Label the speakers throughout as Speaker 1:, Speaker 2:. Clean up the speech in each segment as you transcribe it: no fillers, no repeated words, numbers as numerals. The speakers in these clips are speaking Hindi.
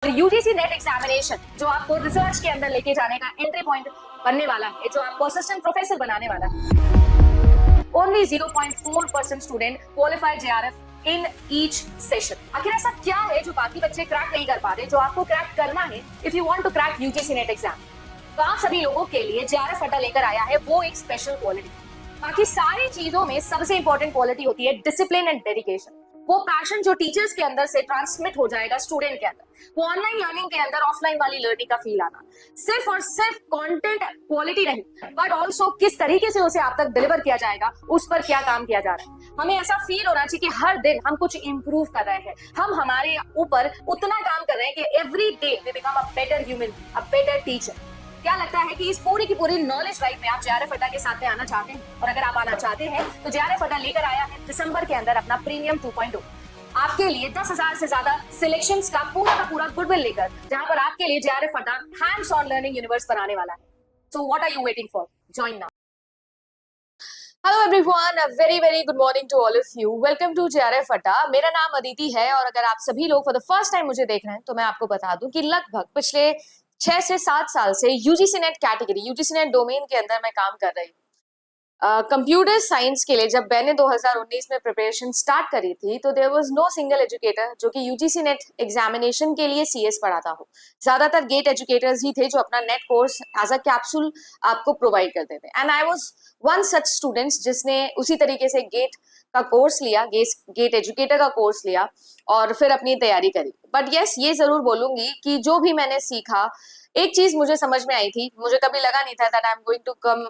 Speaker 1: यूजीसी नेट एग्जामिनेशन जो आपको रिसर्च के अंदर लेके जाने का एंट्री पॉइंट बनने वाला है, जो आपको असिस्टेंट प्रोफेसर बनाने वाला है, only 0.4% student qualify JRF in each session. आखिर ऐसा क्या है जो बाकी बच्चे क्रैक नहीं कर पाते, जो आपको क्रैक करना है if you want to crack UGC NET exam? तो आप सभी लोगों के लिए जेआरएफ अड्डा लेकर आया है वो एक स्पेशल क्वालिटी। बाकी सारी चीजों में सबसे इंपॉर्टेंट क्वालिटी होती है डिसिप्लिन एंड डेडिकेशन। वो पैशन जो टीचर्स के अंदर से ट्रांसमिट हो जाएगा स्टूडेंट के अंदर, वो ऑनलाइन लर्निंग के अंदर ऑफलाइन वाली लर्निंग का फील आना। सिर्फ और सिर्फ कंटेंट क्वालिटी नहीं, बट ऑल्सो किस तरीके से उसे आप तक डिलीवर किया जाएगा, उस पर क्या काम किया जा रहा है। हमें ऐसा फील होना चाहिए कि हर दिन हम कुछ इंप्रूव कर रहे हैं, हम हमारे ऊपर उतना काम कर रहे हैं कि every day we become a better human, a better teacher. क्या लगता है कि इस पूरी की पूरी नॉलेज राइट में आप जेआरएफ अड्डा के साथ में आना चाहते हैं? और अगर आप आना चाहते हैं तो जेआरएफ अड्डा लेकर आया है दिसंबर के अंदर अपना प्रीमियम 2.0 आपके लिए 10,000 से ज्यादा सिलेक्शंस का पूरा गुडविल लेकर, जहां पर आपके लिए जेआरएफ अड्डा हैंड्स ऑन लर्निंग यूनिवर्स बनाने वाला है। So what are you waiting for? Join now. Hello everyone, very good morning to all of you. Welcome to JRF Adda. मेरा नाम अदिति है और अगर आप सभी लोग फॉर द फर्स्ट टाइम मुझे देख रहे हैं तो मैं आपको बता दूं कि लगभग पिछले 6 से 7 साल से UGC net category, UGC net domain के अंदर मैं काम कर रही हूँ। कंप्यूटर साइंस के लिए जब मैंने 2019 में प्रिपरेशन स्टार्ट करी थी तो there was no single educator जो कि यूजीसी नेट एग्जामिनेशन के लिए सीएस पढ़ाता हो। ज्यादातर गेट एजुकेटर्स ही थे जो अपना NET course as a capsule आपको प्रोवाइड करते थे, and I was one such students जिसने उसी तरीके से गेट का कोर्स लिया, गेट एजुकेटर का कोर्स लिया और फिर अपनी तैयारी करी। बट यस, ये जरूर बोलूंगी कि जो भी मैंने सीखा, एक चीज मुझे समझ में आई थी। मुझे कभी लगा नहीं था that I am going to come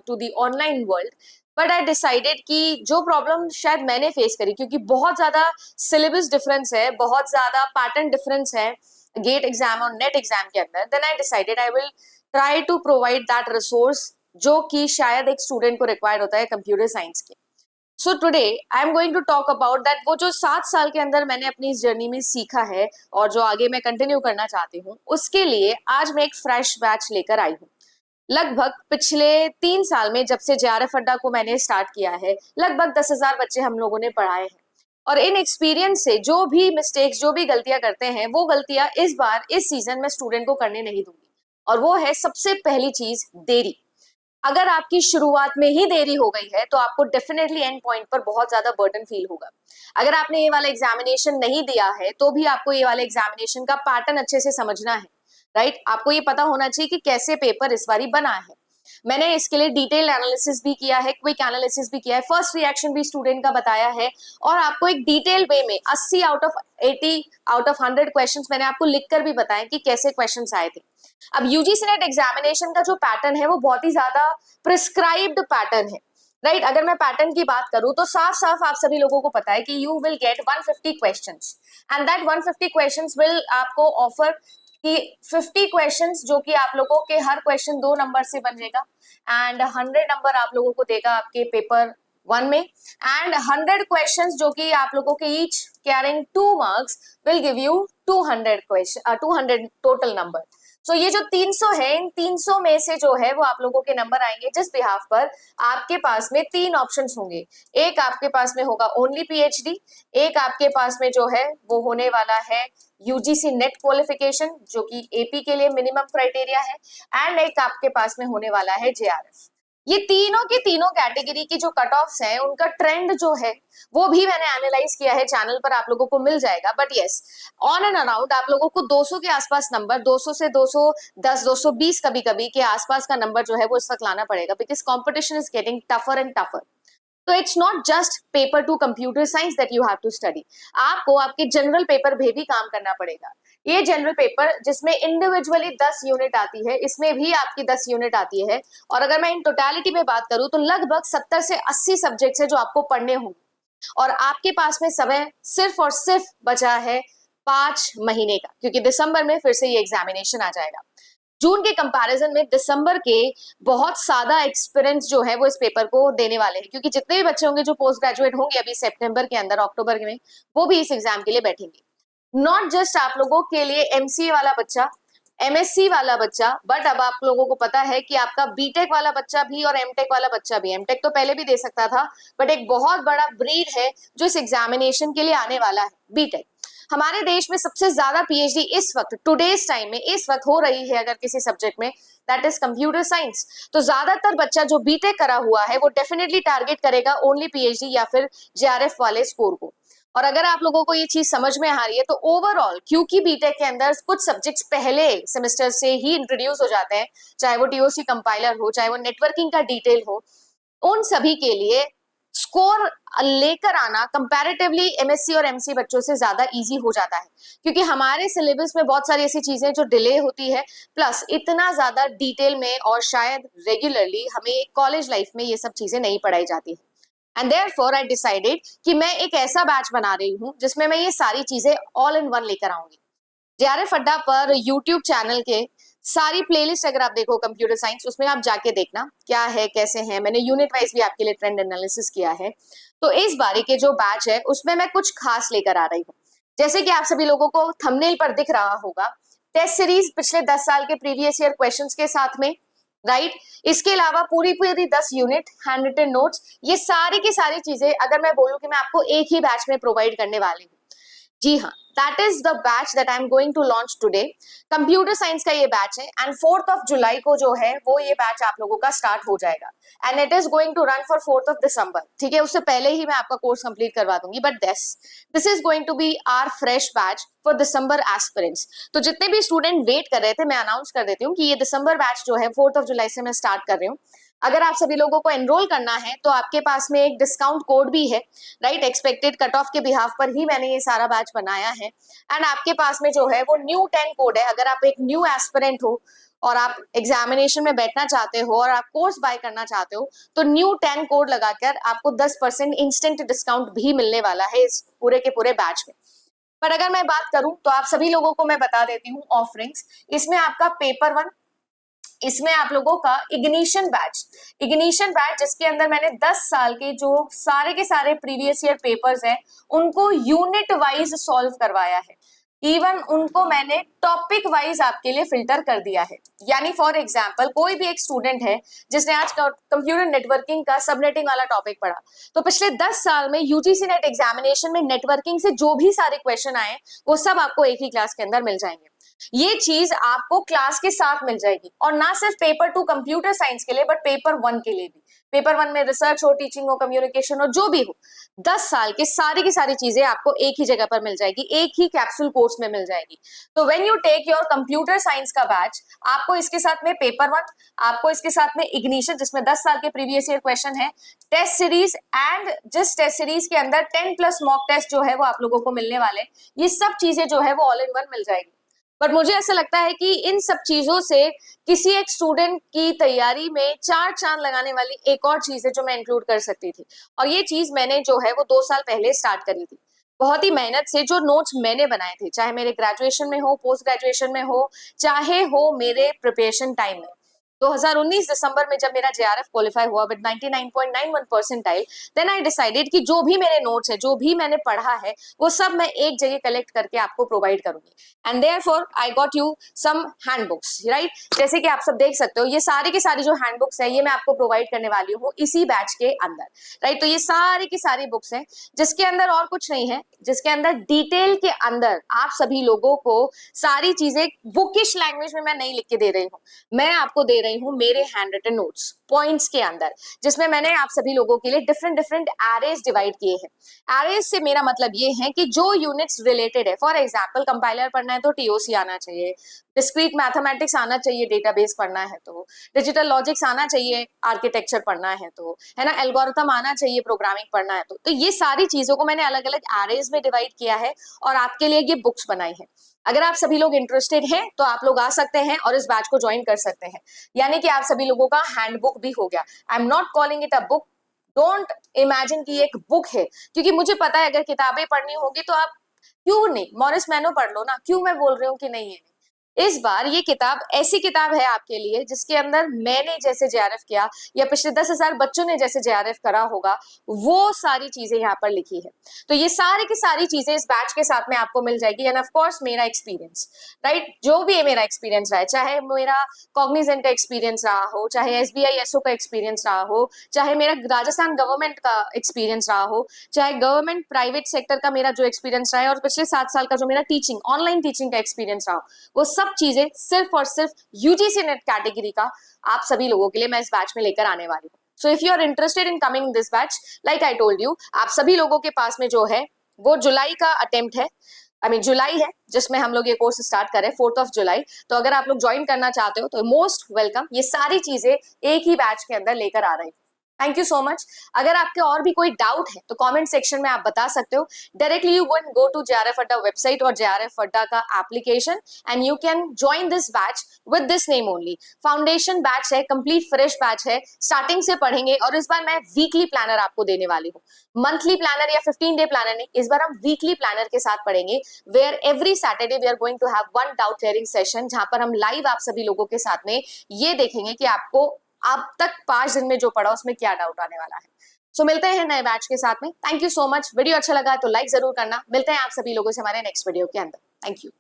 Speaker 1: to the online world, but I decided कि जो प्रॉब्लम शायद मैंने फेस करी, क्योंकि बहुत ज्यादा सिलेबस डिफरेंस है, बहुत ज्यादा पैटर्न डिफरेंस है गेट एग्जाम और नेट एग्जाम के अंदर, then I decided I will try to provide that resource जो कि शायद एक स्टूडेंट को रिक्वायर्ड होता है कंप्यूटर साइंस के। So today I am going to talk about that, वो जो 7 साल के अंदर मैंने अपनी इस जर्नी में सीखा है और जो आगे मैं कंटिन्यू करना चाहती हूँ, उसके लिए आज मैं एक फ्रेश बैच लेकर आई हूँ। लगभग पिछले 3 साल में जब से जेआरएफ अड्डा को मैंने स्टार्ट किया है, लगभग 10,000 बच्चे हम लोगों ने पढ़ाए हैं। और इन एक्सपीरियंस से जो भी मिस्टेक्स, जो भी गलतियां करते हैं, वो गलतियां इस बार इस सीजन में स्टूडेंट को करने नहीं दूंगी। और वो है सबसे पहली चीज, देरी। अगर आपकी शुरुआत में ही देरी हो गई है तो आपको डेफिनेटली एंड पॉइंट पर बहुत ज्यादा बर्डन फील होगा। अगर आपने ये वाला एग्जामिनेशन नहीं दिया है तो भी आपको ये वाले एग्जामिनेशन का पैटर्न अच्छे से समझना है, राइट? आपको ये पता होना चाहिए कि कैसे पेपर इस बारी बना है। मैंने इसके लिए डिटेल एनालिसिस भी किया है, क्विक एनालिसिस भी किया है, फर्स्ट रिएक्शन भी स्टूडेंट का बताया है, और आपको एक डिटेल वे में 80 out of 80 out of 100 questions मैंने आपको लिखकर भी बताया कि कैसे क्वेश्चंस आए थे। अब यूजीसी नेट एग्जामिनेशन का जो पैटर्न है वो बहुत ही ज्यादा प्रिस्क्राइब्ड पैटर्न है, राइट? अगर मैं पैटर्न की बात करूं तो साफ साफ आप सभी लोगों को पता है कि you will get 150 questions, and that 150 questions will आपको ऑफर कि 50 क्वेश्चंस जो कि आप लोगों के हर क्वेश्चन 2 नंबर से बनेगा, एंड 100 नंबर आप लोगों को देगा आपके पेपर 1 में, एंड 100 क्वेश्चंस जो कि आप लोगों के each carrying 2 marks will give you 200 question, 200 total number. So ये जो 300 है, इन 300 में से जो है वो आप लोगों के नंबर आएंगे जिस बिहाफ पर आपके पास में 3 ऑप्शंस होंगे। एक आपके पास में होगा ओनली पीएचडी, एक आपके पास में जो है वो होने वाला है यूजीसी नेट क्वालिफिकेशन जो कि एपी के लिए मिनिमम क्राइटेरिया है, एंड एक आपके पास में होने वाला है जेआरएफ। ये तीनों की तीनों कैटेगरी की जो कट ऑफ्स हैं, उनका ट्रेंड जो है वो भी मैंने एनालाइज किया है, चैनल पर आप लोगों को मिल जाएगा। But yes, on and around आप लोगों को 200 के आसपास नंबर, 200 से 210, 220 कभी कभी के आसपास का नंबर जो है वो इस वक्त लाना पड़ेगा, because competition is getting tougher and tougher. तो it's not just paper two computer science that you have to study, आपको आपके जनरल पेपर में भी काम करना पड़ेगा। ये जनरल पेपर जिसमें इंडिविजुअली 10 यूनिट आती है, इसमें भी आपकी 10 यूनिट आती है, और अगर मैं इन टोटलिटी में बात करूं तो लगभग 70 से 80 सब्जेक्ट्स है जो आपको पढ़ने होंगे, और आपके पास में समय सिर्फ और सिर्फ बचा है 5 महीने का, क्योंकि दिसंबर में फिर से ये एग्जामिनेशन आ जाएगा। जून के कंपैरिजन में दिसंबर के बहुत सादा एक्सपीरियंस जो है वो इस पेपर को देने वाले हैं, क्योंकि जितने भी बच्चे होंगे जो पोस्ट ग्रेजुएट होंगे अभी सितंबर के अंदर, अक्टूबर में, वो भी इस एग्जाम के लिए बैठेंगे। नॉट जस्ट आप लोगों के लिए एमसीए वाला बच्चा, एमएससी वाला बच्चा, बट अब आप लोगों को पता है कि आपका बीटेक वाला बच्चा भी और एमटेक वाला बच्चा भी, एमटेक तो पहले भी दे सकता था, बट एक बहुत बड़ा ब्रीड है जो इस एग्जामिनेशन के लिए आने वाला है, बीटेक।
Speaker 2: हमारे देश में सबसे ज्यादा पीएचडी इस वक्त टुडेज टाइम में इस वक्त हो रही है अगर किसी सब्जेक्ट में, दैट इज कंप्यूटर साइंस। तो ज्यादातर बच्चा जो बीटेक करा हुआ है वो डेफिनेटली टारगेट करेगा ओनली पीएचडी या फिर जेआरएफ वाले स्कोर को। और अगर आप लोगों को ये चीज समझ में आ रही है तो ओवरऑल क्योंकि बीटेक के अंदर कुछ सब्जेक्ट्स पहले सेमेस्टर से ही इंट्रोड्यूस हो जाते हैं, चाहे वो टीओसी कंपाइलर हो, चाहे वो नेटवर्किंग का डिटेल हो, उन सभी के लिए स्कोर लेकर आना कंपैरेटिवली एमएससी और एमसी बच्चों से ज्यादा इजी हो जाता है, क्योंकि हमारे सिलेबस में बहुत सारी ऐसी चीजें जो डिले होती है, प्लस इतना ज्यादा डिटेल में और शायद रेगुलरली हमें कॉलेज लाइफ में ये सब चीजें नहीं पढ़ाई जाती है। एंड देयरफॉर आई डिसाइडेड कि मैं एक ऐसा बैच बना रही हूँ जिसमें मैं ये सारी चीजें ऑल इन वन लेकर आऊंगी। जेआरएफ अड्डा पर यूट्यूब चैनल के सारी प्लेलिस्ट अगर आप देखो कंप्यूटर साइंस, उसमें आप जाके देखना क्या है कैसे है, मैंने यूनिट वाइज भी आपके लिए ट्रेंड एनालिसिस किया है। तो इस बारी के जो बैच है उसमें मैं कुछ खास लेकर आ रही हूँ। जैसे कि आप सभी लोगों को थंबनेल पर दिख रहा होगा, टेस्ट सीरीज पिछले 10 साल के प्रीवियस ईयर क्वेश्चंस के साथ में, राइट। इसके अलावा पूरी पूरी 10 यूनिट, हैंड रिटन नोट्स, ये सारी की सारी चीजें अगर मैं बोलूं कि मैं आपको एक ही बैच में प्रोवाइड करने वाली हूँ, जी हाँ, that is the batch that I am going to launch today. Computer science का ये बैच है एंड 4 जुलाई को जो है वो ये बैच आप लोगों का स्टार्ट हो जाएगा and it is going to run for 4 ठीक है, उससे पहले ही मैं आपका कोर्स कंप्लीट करवा दूंगी, but this is going to be our fresh batch for December aspirants. तो जितने भी स्टूडेंट वेट कर रहे थे, मैं अनाउंस कर देती हूँ कि ये दिसंबर बैच जो है 4 जुलाई से मैं स्टार्ट कर रही हूँ। अगर आप सभी लोगों को एनरोल करना है तो आपके पास में एक डिस्काउंट कोड भी है, राइट। एक्सपेक्टेड कट ऑफ के बिहाफ पर ही मैंने ये सारा बैच बनाया है एंड आपके पास में जो है वो न्यू 10 कोड है। अगर आप एक न्यू एस्पिरेंट हो और आप एग्जामिनेशन में बैठना चाहते हो और आप कोर्स बाय करना चाहते हो तो न्यू 10 कोड लगाकर आपको 10% इंस्टेंट डिस्काउंट भी मिलने वाला है इस पूरे के पूरे बैच में। पर अगर मैं बात करूं तो आप सभी लोगों को मैं बता देती हूँ ऑफरिंग्स। इसमें आपका पेपर 1, इसमें आप लोगों का इग्निशन बैच जिसके अंदर मैंने 10 साल के जो सारे के सारे प्रीवियस ईयर पेपर्स हैं उनको यूनिट वाइज सॉल्व करवाया है। इवन उनको मैंने टॉपिक वाइज आपके लिए फिल्टर कर दिया है। यानी फॉर एग्जांपल कोई भी एक स्टूडेंट है जिसने आज कंप्यूटर नेटवर्किंग का सबनेटिंग वाला टॉपिक पढ़ा, तो पिछले 10 साल में यूजीसी नेट एग्जामिनेशन में नेटवर्किंग से जो भी सारे क्वेश्चन आए वो सब आपको एक ही क्लास के अंदर मिल जाएंगे। ये चीज आपको क्लास के साथ मिल जाएगी और ना सिर्फ पेपर 2 कंप्यूटर साइंस के लिए बट पेपर 1 के लिए भी। पेपर 1 में रिसर्च हो, टीचिंग हो, कम्युनिकेशन हो, जो भी हो, 10 साल की सारी चीजें आपको एक ही जगह पर मिल जाएगी, एक ही कैप्सूल कोर्स में मिल जाएगी। तो when you take your computer science का बैच, आपको इसके साथ में पेपर 1, आपको इसके साथ में इग्निशन जिसमें 10 साल के प्रीवियस ईयर क्वेश्चन है, टेस्ट सीरीज एंड जिस टेस्ट सीरीज के अंदर 10+ मॉक टेस्ट जो है वो आप लोगों को मिलने वाले, ये सब चीजें जो है वो ऑल इन वन मिल जाएगी। बट मुझे ऐसा लगता है कि इन सब चीजों से किसी एक स्टूडेंट की तैयारी में 4 चांद लगाने वाली एक और चीज है जो मैं इंक्लूड कर सकती थी, और ये चीज मैंने जो है वो 2 साल पहले स्टार्ट करी थी। बहुत ही मेहनत से जो नोट्स मैंने बनाए थे, चाहे मेरे ग्रेजुएशन में हो, पोस्ट ग्रेजुएशन में हो, चाहे हो मेरे प्रिपरेशन टाइम में, 2019 दिसंबर में जब मेरा जेआरएफ क्वालिफाई हुआ with 99.91 percentile, then I decided कि जो भी मेरे नोट्स है, जो भी मैंने पढ़ा है, वो सब मैं एक जगह कलेक्ट करके आपको प्रोवाइड करूंगी। And therefore I got you some handbooks, right. जैसे कि आप सब देख सकते हो, ये सारी की सारी जो हैंडबुक्स है ये मैं आपको प्रोवाइड करने वाली हूँ इसी बैच के अंदर, राइट। तो ये सारी की सारी बुक्स हैं जिसके अंदर और कुछ नहीं है, जिसके अंदर डिटेल के अंदर आप सभी लोगों को सारी चीजें बुकिश लैंग्वेज में मैं नहीं लिख के दे रही हूँ, मैं आपको दे रही हूँ मेरे हैंड रिटन नोट्स पॉइंट्स के अंदर, जिसमें मैंने आप सभी लोगों के लिए डिफरेंट डिफरेंट एरेज डिवाइड किए हैं। एरेज से मेरा मतलब ये है कि जो यूनिट्स रिलेटेड है, फॉर एग्जांपल कंपाइलर पढ़ना है तो टीओसी आना चाहिए, डिस्क्रीट मैथमेटिक्स आना चाहिए, डेटाबेस पढ़ना है तो, डिजिटल लॉजिक्स आना चाहिए, आर्किटेक्चर पढ़ना है तो, है ना, एल्गोरिथम आना चाहिए, प्रोग्रामिंग पढ़ना है तो ये सारी चीजों को मैंने अलग अलग एरेज में डिवाइड किया है और आपके लिए ये बुक्स बनाई है। अगर आप सभी लोग इंटरेस्टेड हैं तो आप लोग आ सकते हैं और इस बैच को ज्वाइन कर सकते हैं। यानी कि आप सभी लोगों का हैंडबुक भी हो गया। I am not calling it a book, don't imagine कि एक बुक है, क्योंकि मुझे पता है अगर किताबें पढ़नी होगी तो आप क्यों नहीं मॉरिस मैनो पढ़ लो ना, क्यों मैं बोल रही हूँ कि नहीं है। इस बार ये किताब ऐसी किताब है आपके लिए जिसके अंदर मैंने जैसे जेआरएफ किया या पिछले 10,000 बच्चों ने जैसे जेआरएफ करा होगा वो सारी चीजें यहाँ पर लिखी है। तो ये सारी की सारी चीजें इस बैच के साथ में आपको मिल जाएगी एंड ऑफ कोर्स मेरा एक्सपीरियंस, राइट, जो भी मेरा एक्सपीरियंस रहा है, चाहे मेरा कॉग्निजेंट का एक्सपीरियंस रहा हो, चाहे SBI SO का एक्सपीरियंस रहा हो, चाहे मेरा राजस्थान गवर्नमेंट का एक्सपीरियंस रहा हो, चाहे गवर्नमेंट प्राइवेट सेक्टर का मेरा जो एक्सपीरियंस रहा है और पिछले 7 साल का जो मेरा टीचिंग ऑनलाइन टीचिंग का एक्सपीरियंस रहा, वो सब चीजें सिर्फ और सिर्फ UGC नेट कैटेगरी का आप सभी लोगों के लिए मैं इस बैच में लेकर आने वाली हूँ। So if you are interested in coming this batch, like I told you, आप सभी लोगों के पास में जो है वो जुलाई का अटेम्प्ट है, जुलाई है जिसमें हम लोग ये कोर्स स्टार्ट करें 4 जुलाई। तो अगर आप लोग ज्वाइन करना चाहते हो तो मोस्ट वेलकम। ये सारी चीजें एक ही बैच के अंदर लेकर आ रहे हैं। Thank you so much. अगर आपके और भी कोई डाउट है तो कमेंट सेक्शन में आप बता सकते हो। Directly you can go to JRF Adda website और JRF अड्डा का application and you can join this batch with this name only. Foundation batch है, कंप्लीट फ्रेश बैच है, स्टार्टिंग से पढ़ेंगे और इस बार मैं वीकली प्लानर आपको देने वाली हूँ। मंथली प्लानर या 15 डे प्लानर नहीं, इस बार हम वीकली प्लानर के साथ पढ़ेंगे where every Saturday we are going to have one doubt clearing session, जहां पर हम लाइव आप सभी लोगों के साथ में ये देखेंगे कि आपको अब तक 5 दिन में जो पढ़ा उसमें क्या डाउट आने वाला है। सो मिलते हैं नए बैच के साथ में। Thank you so much. Video अच्छा लगा तो लाइक जरूर करना। मिलते हैं आप सभी लोगों से हमारे नेक्स्ट वीडियो के अंदर। Thank you.